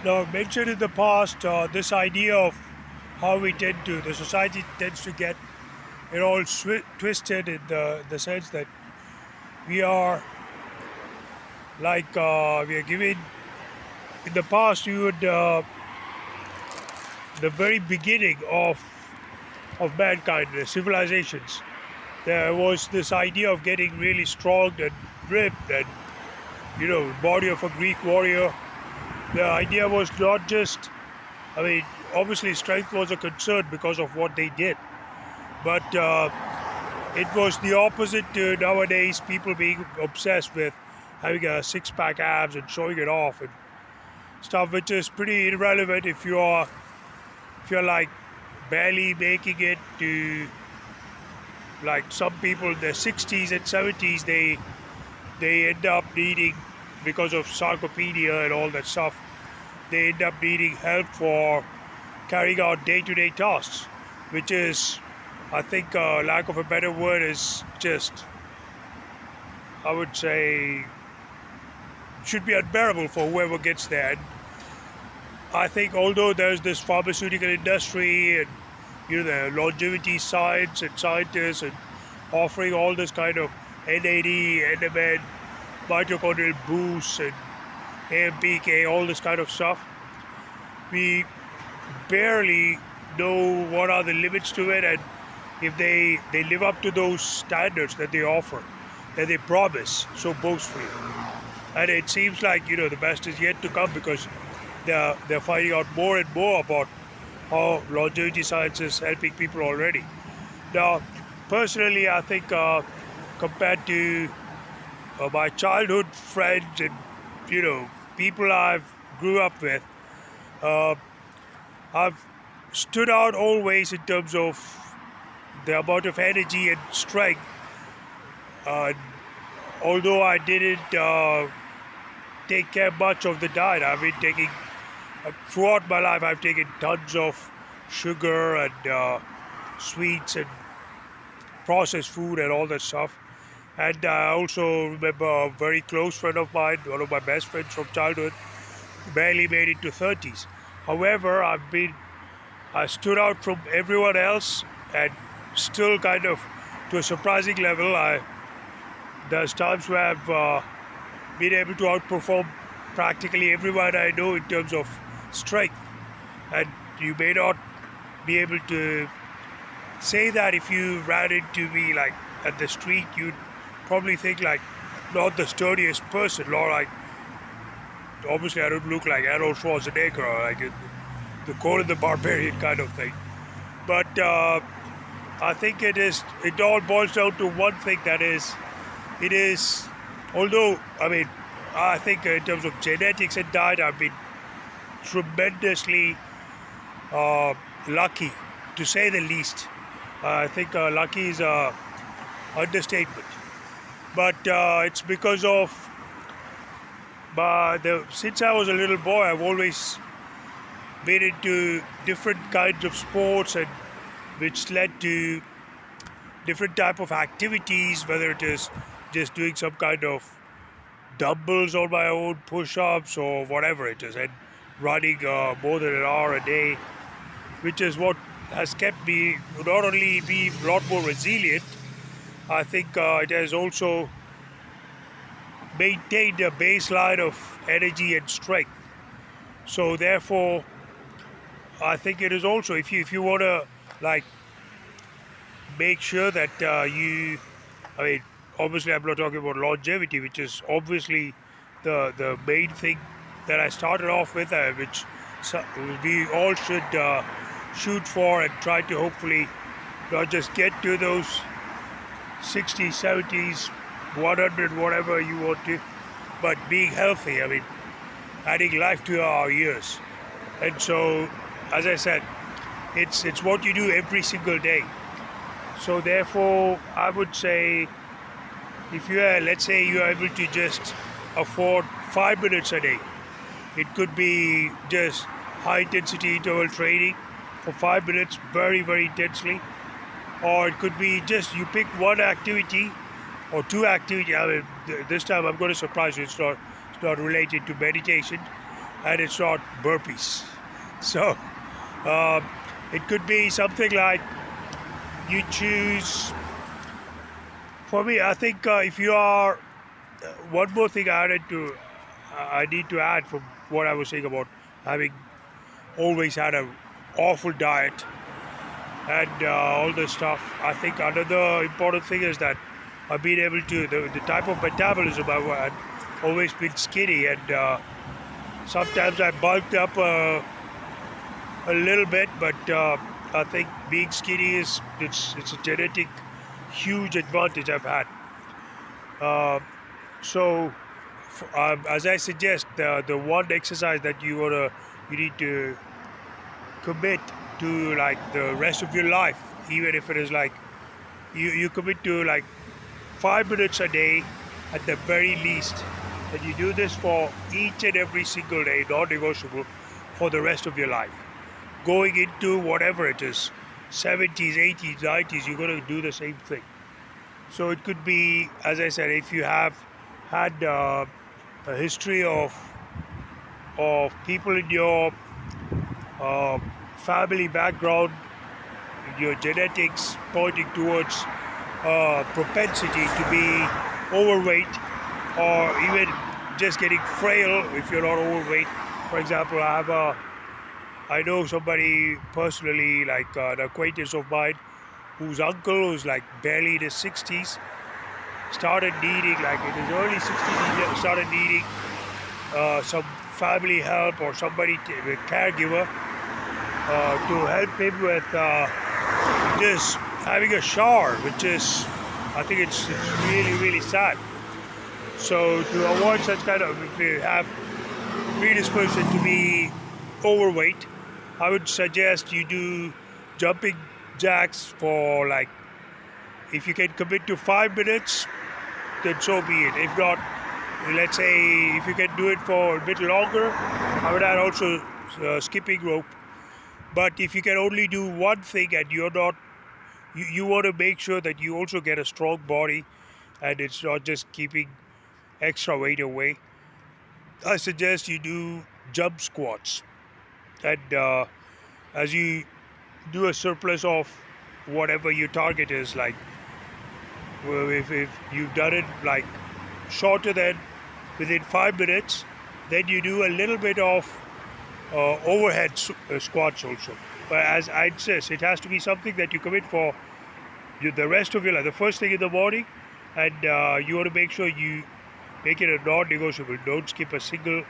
Now, mentioned in the past, this idea of how the society tends to get it all twisted in the sense that we are we are given, in the past, you would, the very beginning of mankind, the civilizations, there was this idea of getting really strong and ripped and, body of a Greek warrior. The idea was not just, I mean, obviously strength was a concern because of what they did, but it was the opposite to nowadays people being obsessed with having a six-pack abs and showing it off and stuff, which is pretty irrelevant if you're like barely making it to, like, some people in their 60s and 70s, they end up needing, because of sarcopenia and all that stuff, they end up needing help for carrying out day-to-day tasks, which is, I think, lack of a better word, is just, I would say, should be unbearable for whoever gets there. And I think although there's this pharmaceutical industry and, the longevity science and scientists and offering all this kind of NAD, NMN, mitochondrial boosts and AMPK, all this kind of stuff, we barely know what are the limits to it, and if they live up to those standards that they offer, that they promise so boastfully. And it seems like, the best is yet to come, because they're finding out more and more about how longevity science is helping people already. Now, personally, I think, compared to my childhood friends and, people I've grew up with, uh, I've stood out always in terms of the amount of energy and strength. Uh, Although I didn't take care much of the diet, I've been taking, throughout my life, I've taken tons of sugar and sweets and processed food and all that stuff. And I also remember a very close friend of mine, one of my best friends from childhood, barely made it to 30s. However, I stood out from everyone else, and still kind of, to a surprising level, there's times where I've been able to outperform practically everyone I know in terms of strength. And you may not be able to say that if you ran into me like at the street, you'd probably think like not the sturdiest person, or like, obviously I don't look like Arnold Schwarzenegger or like the Conan the Barbarian kind of thing. But I think it all boils down to one thing, that is, it is, although, I mean, I think in terms of genetics and diet, I've been tremendously lucky, to say the least. I think lucky is a understatement. But it's because of, since I was a little boy, I've always been into different kinds of sports, and which led to different type of activities, whether it is just doing some kind of dumbbells on my own, push-ups, or whatever it is, and running more than an hour a day, which is what has kept me not only be a lot more resilient. I think it has also maintained a baseline of energy and strength. So therefore, I think it is also, if you want to, like, make sure that I mean, obviously I'm not talking about longevity, which is obviously the main thing that I started off with, which we all should shoot for and try to hopefully not just get to those 60s, 70s, 100, whatever you want to, but being healthy. I mean, adding life to our years. And so, as I said, it's what you do every single day. So therefore, I would say, if you are, let's say you are able to just afford 5 minutes a day, it could be just high intensity interval training for 5 minutes, very, very intensely. Or it could be just you pick one activity or two activities. I mean, this time I'm going to surprise you. It's not related to meditation, and it's not burpees. So um, it could be something like you choose. For me, I think if you are one more thing I need to add from what I was saying about having always had an awful diet and all this stuff. I think another important thing is that I've been able to the type of metabolism I've always been skinny, and sometimes I bulked up a little bit, but I think being skinny it's a genetic huge advantage I've had. Uh, so as I suggest, the one exercise that you need to commit to like the rest of your life, even if it is like you commit to like 5 minutes a day at the very least, and you do this for each and every single day, non-negotiable, for the rest of your life. Going into whatever it is, 70s, 80s, 90s, you're going to do the same thing. So it could be, as I said, if you have had a history of people in your uh, family background, your genetics pointing towards propensity to be overweight, or even just getting frail if you're not overweight. For example, I know somebody personally, like an acquaintance of mine, whose uncle who's like barely in his 60s started needing, like in his early 60s, he started needing some family help or somebody, a caregiver, to help him with just having a shower, which is, I think it's really, really sad. So to avoid such kind of, if you have predisposition to be overweight, I would suggest you do jumping jacks for like, if you can commit to 5 minutes, then so be it. If not, let's say if you can do it for a bit longer, I would add also skipping rope. But if you can only do one thing and you're not, you want to make sure that you also get a strong body and it's not just keeping extra weight away, I suggest you do jump squats. And as you do a surplus of whatever your target is, like well, if you've done it like shorter than within 5 minutes, then you do a little bit of overhead squats also. But as I insist, it has to be something that you commit for the rest of your life. The first thing in the morning, and you want to make sure you make it a non-negotiable. Don't skip a single